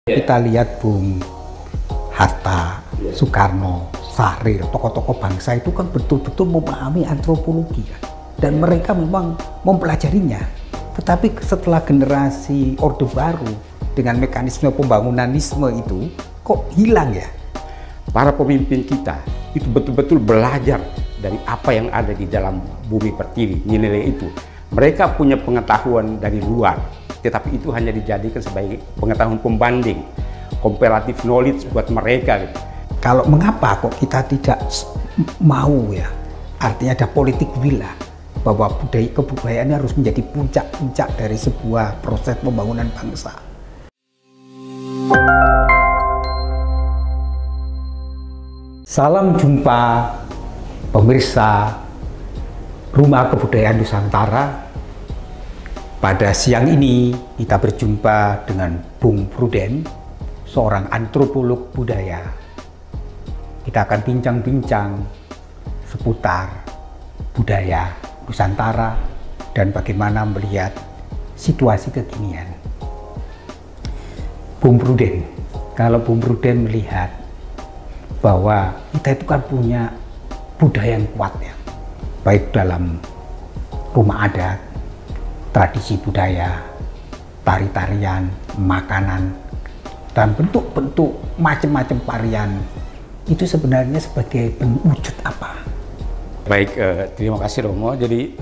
Kita lihat Bung Hatta, Soekarno, Sahrir, tokoh-tokoh bangsa itu kan betul-betul memahami antropologi kan? Dan mereka memang mempelajarinya. Tetapi setelah generasi Orde Baru dengan mekanisme pembangunanisme itu kok hilang ya? Para pemimpin kita itu betul-betul belajar dari apa yang ada di dalam bumi pertiwi, nilai itu. Mereka punya pengetahuan dari luar, tetapi itu hanya dijadikan sebagai pengetahuan pembanding, comparative knowledge buat mereka. Gitu. Kalau mengapa kok kita tidak mau ya, artinya ada politik wila, bahwa kebudayaan harus menjadi puncak-puncak dari sebuah proses pembangunan bangsa. Salam jumpa pemirsa Rumah Kebudayaan Nusantara. Pada siang ini kita berjumpa dengan Bung Pruden, seorang antropolog budaya. Kita akan bincang-bincang seputar budaya Nusantara dan bagaimana melihat situasi kekinian. Bung Pruden, kalau Bung Pruden melihat bahwa kita itu kan punya budaya yang kuat ya, baik dalam rumah adat, tradisi budaya, tari-tarian, makanan, dan bentuk-bentuk macam-macam varian itu sebenarnya sebagai wujud apa? Baik, terima kasih Romo. Jadi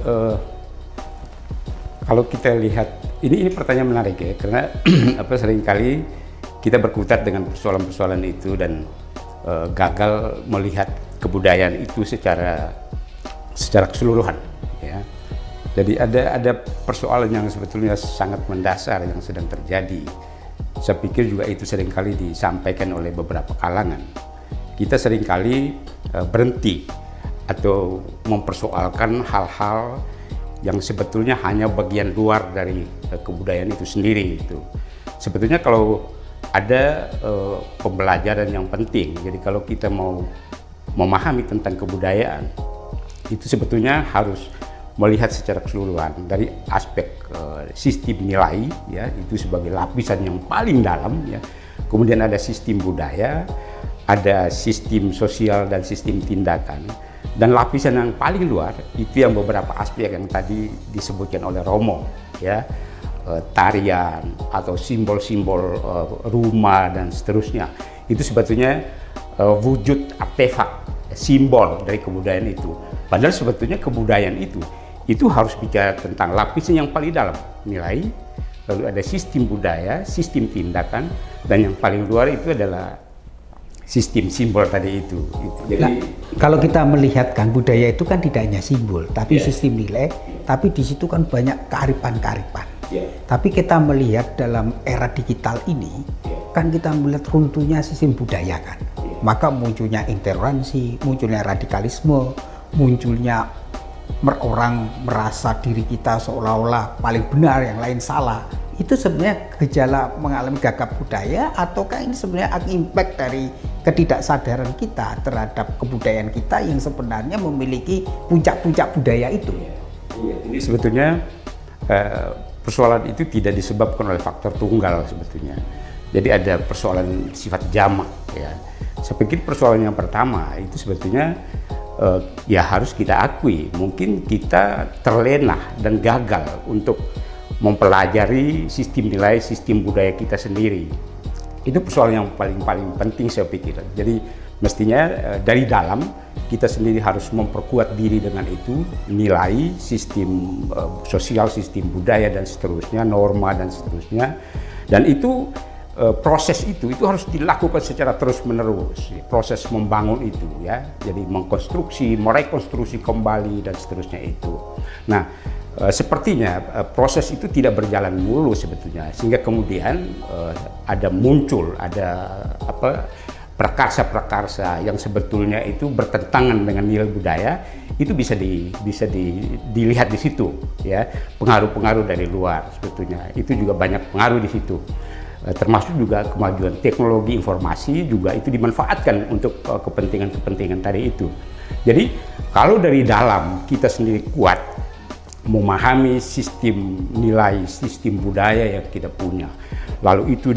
kalau kita lihat ini pertanyaan menarik ya, karena seringkali kita berkutat dengan persoalan-persoalan itu dan gagal melihat kebudayaan itu secara keseluruhan. Ya. Jadi ada persoalan yang sebetulnya sangat mendasar yang sedang terjadi. Saya pikir juga itu seringkali disampaikan oleh beberapa kalangan. Kita seringkali berhenti atau mempersoalkan hal-hal yang sebetulnya hanya bagian luar dari kebudayaan itu sendiri. Sebetulnya kalau ada pembelajaran yang penting, jadi kalau kita mau memahami tentang kebudayaan, itu sebetulnya harus melihat secara keseluruhan dari aspek sistem nilai ya, itu sebagai lapisan yang paling dalam ya. Kemudian ada sistem budaya, ada sistem sosial dan sistem tindakan, dan lapisan yang paling luar itu yang beberapa aspek yang tadi disebutkan oleh Romo ya, tarian atau simbol-simbol rumah dan seterusnya. Itu sebetulnya wujud artefak, simbol dari kebudayaan itu. Padahal sebetulnya kebudayaan itu harus bicara tentang lapisan yang paling dalam, nilai, lalu ada sistem budaya, sistem tindakan, dan yang paling luar itu adalah sistem simbol tadi itu. Jadi, nah, kalau kita melihatkan budaya itu kan tidak hanya simbol, tapi sistem nilai, tapi di situ kan banyak kearifan-kearifan. Tapi kita melihat dalam era digital ini, kan kita melihat runtuhnya sistem budaya kan. Maka munculnya intoleransi, munculnya radikalisme, munculnya orang merasa diri kita seolah-olah paling benar, yang lain salah. Itu sebenarnya gejala mengalami gagap budaya, ataukah ini sebenarnya impact dari ketidaksadaran kita terhadap kebudayaan kita yang sebenarnya memiliki puncak-puncak budaya itu? Ini sebetulnya persoalan itu tidak disebabkan oleh faktor tunggal sebetulnya. Jadi ada persoalan sifat jamak ya. Saya pikir persoalan yang pertama itu sebetulnya ya harus kita akui, mungkin kita terlena dan gagal untuk mempelajari sistem nilai, sistem budaya kita sendiri. Itu persoalan yang paling penting saya pikir. Jadi mestinya dari dalam kita sendiri harus memperkuat diri dengan itu, nilai, sistem sosial, sistem budaya dan seterusnya, norma dan seterusnya. Dan itu proses itu harus dilakukan secara terus-menerus, proses membangun itu ya, jadi mengkonstruksi, merekonstruksi kembali dan seterusnya itu. Nah, sepertinya proses itu tidak berjalan mulus sebetulnya, sehingga kemudian ada prakarsa-prakarsa yang sebetulnya itu bertentangan dengan nilai budaya, itu bisa dilihat di situ ya, pengaruh-pengaruh dari luar sebetulnya itu juga banyak pengaruh di situ. Termasuk juga kemajuan teknologi informasi juga itu dimanfaatkan untuk kepentingan-kepentingan tadi itu. Jadi kalau dari dalam kita sendiri kuat, memahami sistem nilai, sistem budaya yang kita punya. Lalu itu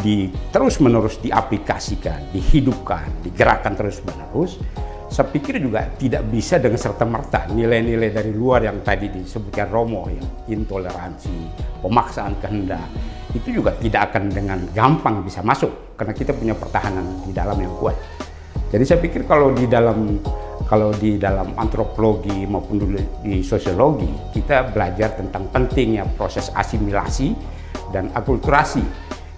terus-menerus diaplikasikan, dihidupkan, digerakkan terus-menerus. Saya pikir juga tidak bisa dengan serta-merta nilai-nilai dari luar yang tadi disebutkan Romo, ya, intoleransi, pemaksaan kehendak, itu juga tidak akan dengan gampang bisa masuk karena kita punya pertahanan di dalam yang kuat. Jadi saya pikir kalau di dalam antropologi maupun di sosiologi kita belajar tentang pentingnya proses asimilasi dan akulturasi.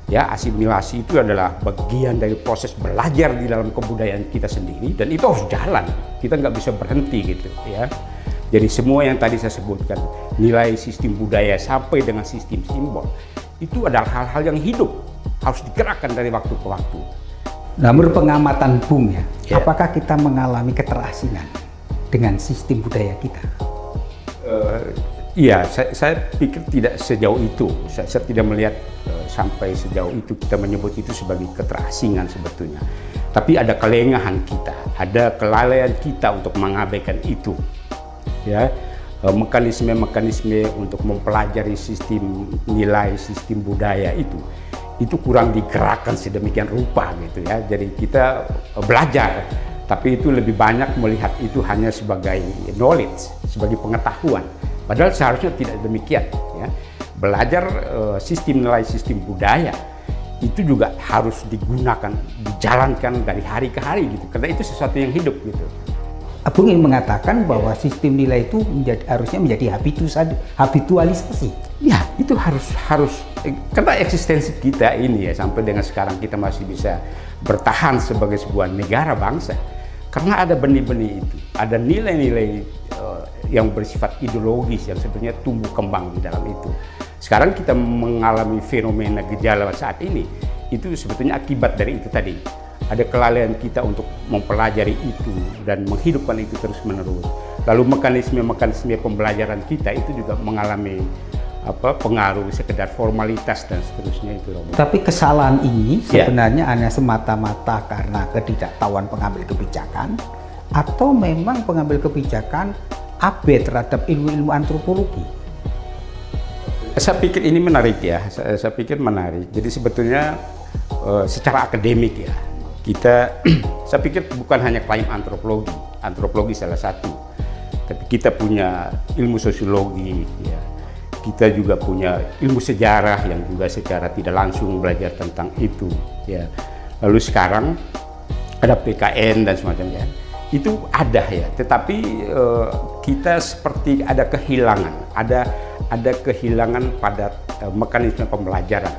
Ya, asimilasi itu adalah bagian dari proses belajar di dalam kebudayaan kita sendiri dan itu harus jalan. Kita nggak bisa berhenti gitu ya. Jadi semua yang tadi saya sebutkan, nilai sistem budaya sampai dengan sistem simbol, itu adalah hal-hal yang hidup, harus digerakkan dari waktu ke waktu. Nah, menurut pengamatan Bung ya, apakah kita mengalami keterasingan dengan sistem budaya kita? Iya, saya pikir tidak sejauh itu. Saya tidak melihat sampai sejauh itu kita menyebut itu sebagai keterasingan sebetulnya. Tapi ada kelengahan kita, ada kelalaian kita untuk mengabaikan itu. Ya, mekanisme-mekanisme untuk mempelajari sistem nilai, sistem budaya itu kurang digerakkan sedemikian rupa gitu ya. Jadi kita belajar, tapi itu lebih banyak melihat itu hanya sebagai knowledge, sebagai pengetahuan. Padahal seharusnya tidak demikian ya. Belajar sistem nilai, sistem budaya itu juga harus digunakan, dijalankan dari hari ke hari gitu. Karena itu sesuatu yang hidup gitu. Abang ingin mengatakan bahwa sistem nilai itu harusnya menjadi habitualisasi. Ya, itu harus karena eksistensi kita ini ya sampai dengan sekarang kita masih bisa bertahan sebagai sebuah negara bangsa. Karena ada benih-benih itu, ada nilai-nilai yang bersifat ideologis yang sebetulnya tumbuh kembang di dalam itu. Sekarang kita mengalami fenomena gejala saat ini, itu sebetulnya akibat dari itu tadi. Ada kelalaian kita untuk mempelajari itu dan menghidupkan itu terus-menerus. Lalu mekanisme-mekanisme pembelajaran kita itu juga mengalami pengaruh sekedar formalitas dan seterusnya itu. Tapi kesalahan ini sebenarnya hanya semata-mata karena ketidaktahuan pengambil kebijakan atau memang pengambil kebijakan abai terhadap ilmu-ilmu antropologi? Saya pikir ini menarik ya, saya pikir menarik. Jadi sebetulnya secara akademik ya, saya pikir bukan hanya klaim antropologi salah satu, tapi kita punya ilmu sosiologi ya. Kita juga punya ilmu sejarah yang juga secara tidak langsung belajar tentang itu ya. Lalu sekarang ada PKN dan semacamnya. Itu ada ya, tetapi kita seperti ada kehilangan, ada kehilangan pada mekanisme pembelajaran.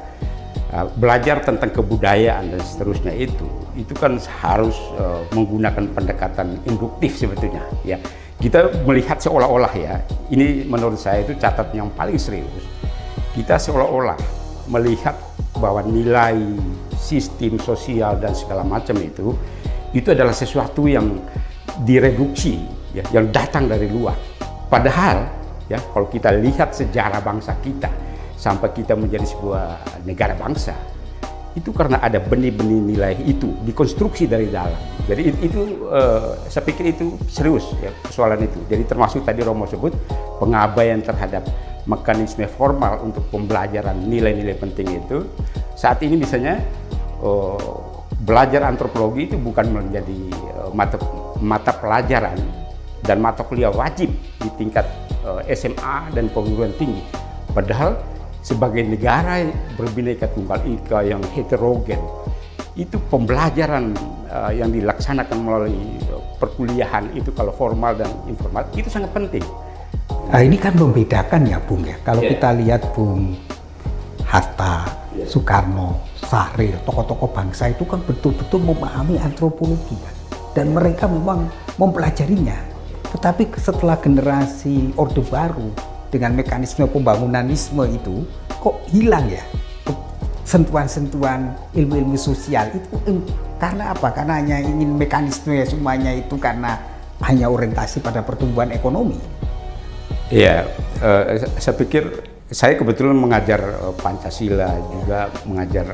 Belajar tentang kebudayaan dan seterusnya itu kan harus menggunakan pendekatan induktif sebetulnya ya. Kita melihat seolah-olah ya, ini menurut saya itu catatan yang paling serius. Kita seolah-olah melihat bahwa nilai sistem sosial dan segala macam itu adalah sesuatu yang direduksi ya, yang datang dari luar. Padahal ya kalau kita lihat sejarah bangsa kita sampai kita menjadi sebuah negara bangsa, itu karena ada benih-benih nilai itu dikonstruksi dari dalam. Jadi itu saya pikir itu serius ya persoalan itu. Jadi termasuk tadi Romo sebut pengabaian terhadap mekanisme formal untuk pembelajaran nilai-nilai penting itu. Saat ini misalnya belajar antropologi itu bukan menjadi mata pelajaran dan mata kuliah wajib di tingkat SMA dan perguruan tinggi. Padahal sebagai negara berbineka tunggal ika yang heterogen, itu pembelajaran yang dilaksanakan melalui perkuliahan itu kalau formal dan informal itu sangat penting. Nah, ini kan membedakan ya Bung ya. Kalau kita lihat Bung Hatta, Soekarno, Sahrir, tokoh-tokoh bangsa itu kan betul-betul memahami antropologi dan mereka memang mempelajarinya. Tetapi setelah generasi Orde Baru dengan mekanisme pembangunanisme itu kok hilang ya sentuhan-sentuhan ilmu-ilmu sosial itu. Karena apa? Karena hanya ingin mekanisme semuanya itu karena hanya orientasi pada pertumbuhan ekonomi. Iya, saya pikir saya kebetulan mengajar Pancasila, juga mengajar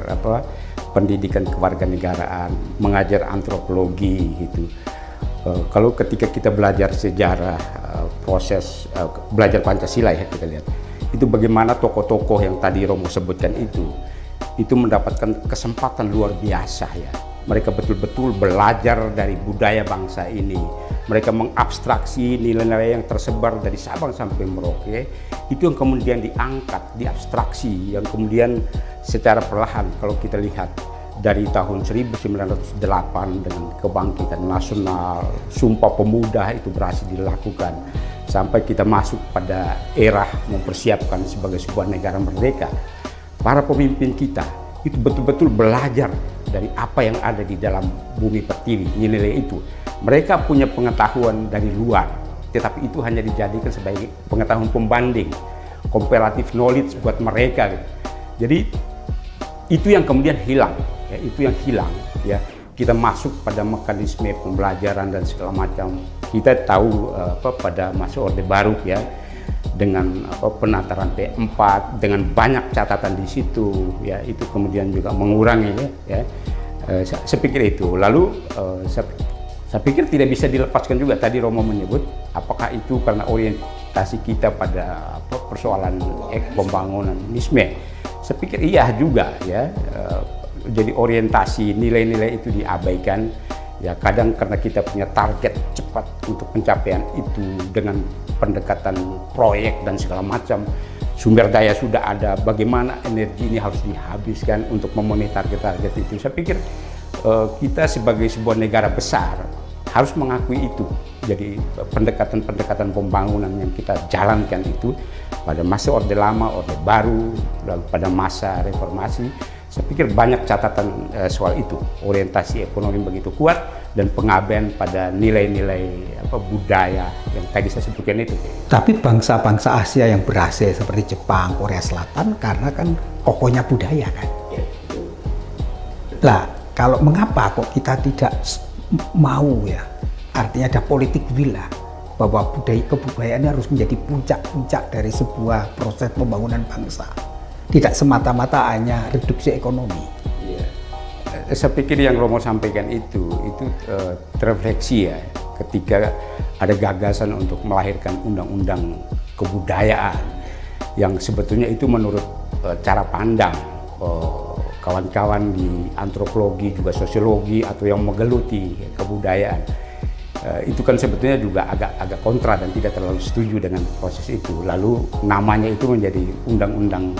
pendidikan kewarganegaraan, mengajar antropologi gitu. Kalau ketika kita belajar sejarah proses belajar Pancasila ya, kita lihat itu bagaimana tokoh-tokoh yang tadi Romo sebutkan itu mendapatkan kesempatan luar biasa ya. Mereka betul-betul belajar dari budaya bangsa ini. Mereka mengabstraksi nilai-nilai yang tersebar dari Sabang sampai Merauke, itu yang kemudian diangkat, diabstraksi, yang kemudian secara perlahan kalau kita lihat dari tahun 1908 dengan kebangkitan nasional, Sumpah Pemuda itu berhasil dilakukan, sampai kita masuk pada era mempersiapkan sebagai sebuah negara merdeka. Para pemimpin kita itu betul-betul belajar dari apa yang ada di dalam bumi pertiwi, nilai itu. Mereka punya pengetahuan dari luar, tetapi itu hanya dijadikan sebagai pengetahuan pembanding, comparative knowledge buat mereka. Jadi itu yang kemudian hilang, ya, itu yang hilang. Ya, kita masuk pada mekanisme pembelajaran dan segala macam. Kita tahu pada masa Orde Baru ya, dengan penataran P4, dengan banyak catatan di situ, ya itu kemudian juga mengurangi ya. Saya pikir itu. Lalu saya pikir tidak bisa dilepaskan juga tadi Romo menyebut apakah itu karena orientasi kita pada persoalan pembangunanisme. Saya pikir iya juga ya. Jadi orientasi nilai-nilai itu diabaikan. Ya kadang karena kita punya target cepat untuk pencapaian itu dengan pendekatan proyek dan segala macam, sumber daya sudah ada, bagaimana energi ini harus dihabiskan untuk memenuhi target-target itu. Saya pikir kita sebagai sebuah negara besar harus mengakui itu. Jadi pendekatan-pendekatan pembangunan yang kita jalankan itu pada masa Orde Lama, Orde Baru, lalu pada masa reformasi, saya pikir banyak catatan soal itu. Orientasi ekonomi begitu kuat dan pengabaian pada nilai-nilai budaya yang tadi saya sebutkan itu. Tapi bangsa-bangsa Asia yang berhasil seperti Jepang, Korea Selatan karena kan kokohnya budaya kan. Lah, kalau mengapa kok kita tidak mau ya? Artinya ada politik will bahwa kebudayaan harus menjadi puncak-puncak dari sebuah proses pembangunan bangsa. Tidak semata-mata hanya reduksi ekonomi. Iya. Saya pikir yang Romo sampaikan itu terrefleksi ya, ketika ada gagasan untuk melahirkan undang-undang kebudayaan yang sebetulnya itu menurut cara pandang kawan-kawan di antropologi juga sosiologi atau yang menggeluti kebudayaan. Itu kan sebetulnya juga agak kontra dan tidak terlalu setuju dengan proses itu. Lalu namanya itu menjadi undang-undang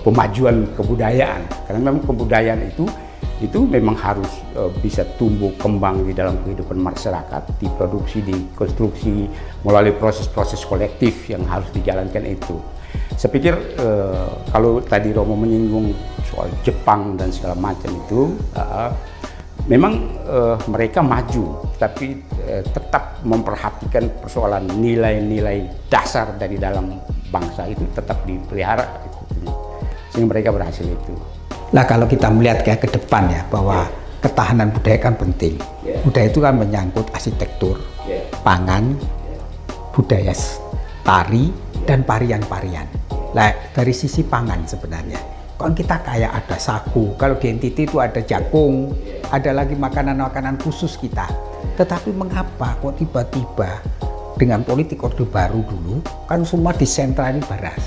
pemajuan kebudayaan. Karena memang kebudayaan itu memang harus bisa tumbuh kembang di dalam kehidupan masyarakat, diproduksi, dikonstruksi melalui proses-proses kolektif yang harus dijalankan itu. Saya pikir kalau tadi Romo menyinggung soal Jepang dan segala macam itu, memang mereka maju, tapi tetap memperhatikan persoalan nilai-nilai dasar dari dalam bangsa itu tetap dipelihara, sehingga mereka berhasil itu. Nah kalau kita melihat kayak ke depan ya, bahwa ketahanan budaya kan penting. Budaya itu kan menyangkut arsitektur, pangan, budaya tari, dan parian-parian. Nah dari sisi pangan sebenarnya, kan kita kayak ada sagu, kalau di NTT itu ada jagung, ada lagi makanan-makanan khusus kita. Tetapi mengapa kok tiba-tiba dengan politik Orde Baru dulu kan semua disentrali beras.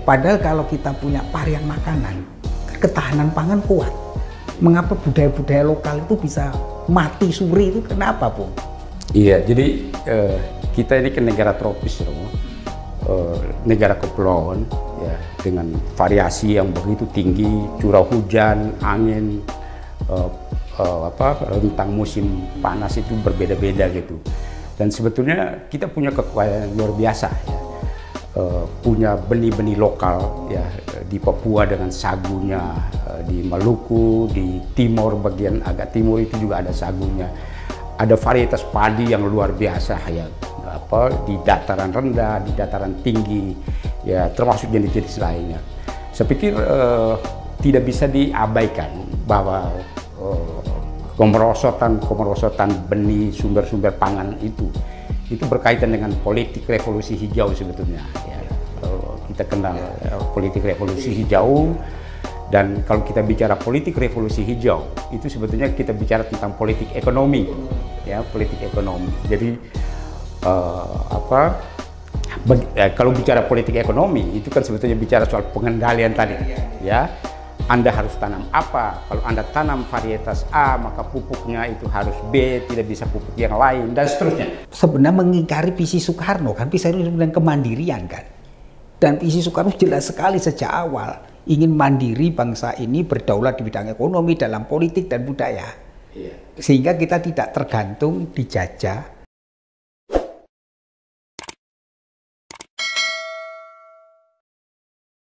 Padahal kalau kita punya varian makanan, ketahanan pangan kuat. Mengapa budaya-budaya lokal itu bisa mati suri itu kenapa, Bu? Iya, jadi kita ini kan negara tropis, negara kepulauan ya, dengan variasi yang begitu tinggi, curah hujan, angin, rentang musim panas itu berbeda-beda gitu. Dan sebetulnya kita punya kekayaan luar biasa ya. Punya benih-benih lokal ya, di Papua dengan sagunya, di Maluku, di timur bagian agak timur itu juga ada sagunya. Ada varietas padi yang luar biasa ya, di dataran rendah, di dataran tinggi ya, termasuk jenis-jenis lainnya. Saya pikir tidak bisa diabaikan bahwa kemerosotan benih sumber-sumber pangan itu berkaitan dengan politik revolusi hijau sebetulnya ya. Kita kenal politik revolusi hijau, dan kalau kita bicara politik revolusi hijau itu sebetulnya kita bicara tentang politik ekonomi ya, politik ekonomi. Jadi kalau bicara politik ekonomi itu kan sebetulnya bicara soal pengendalian tadi, ya. Anda harus tanam apa? Kalau Anda tanam varietas A, maka pupuknya itu harus B, tidak bisa pupuk yang lain, dan seterusnya. Sebenarnya mengingkari visi Soekarno, kan visi dan kemandirian kan. Dan visi Soekarno jelas sekali sejak awal, ingin mandiri bangsa ini berdaulat di bidang ekonomi, dalam politik dan budaya. Sehingga kita tidak tergantung dijajah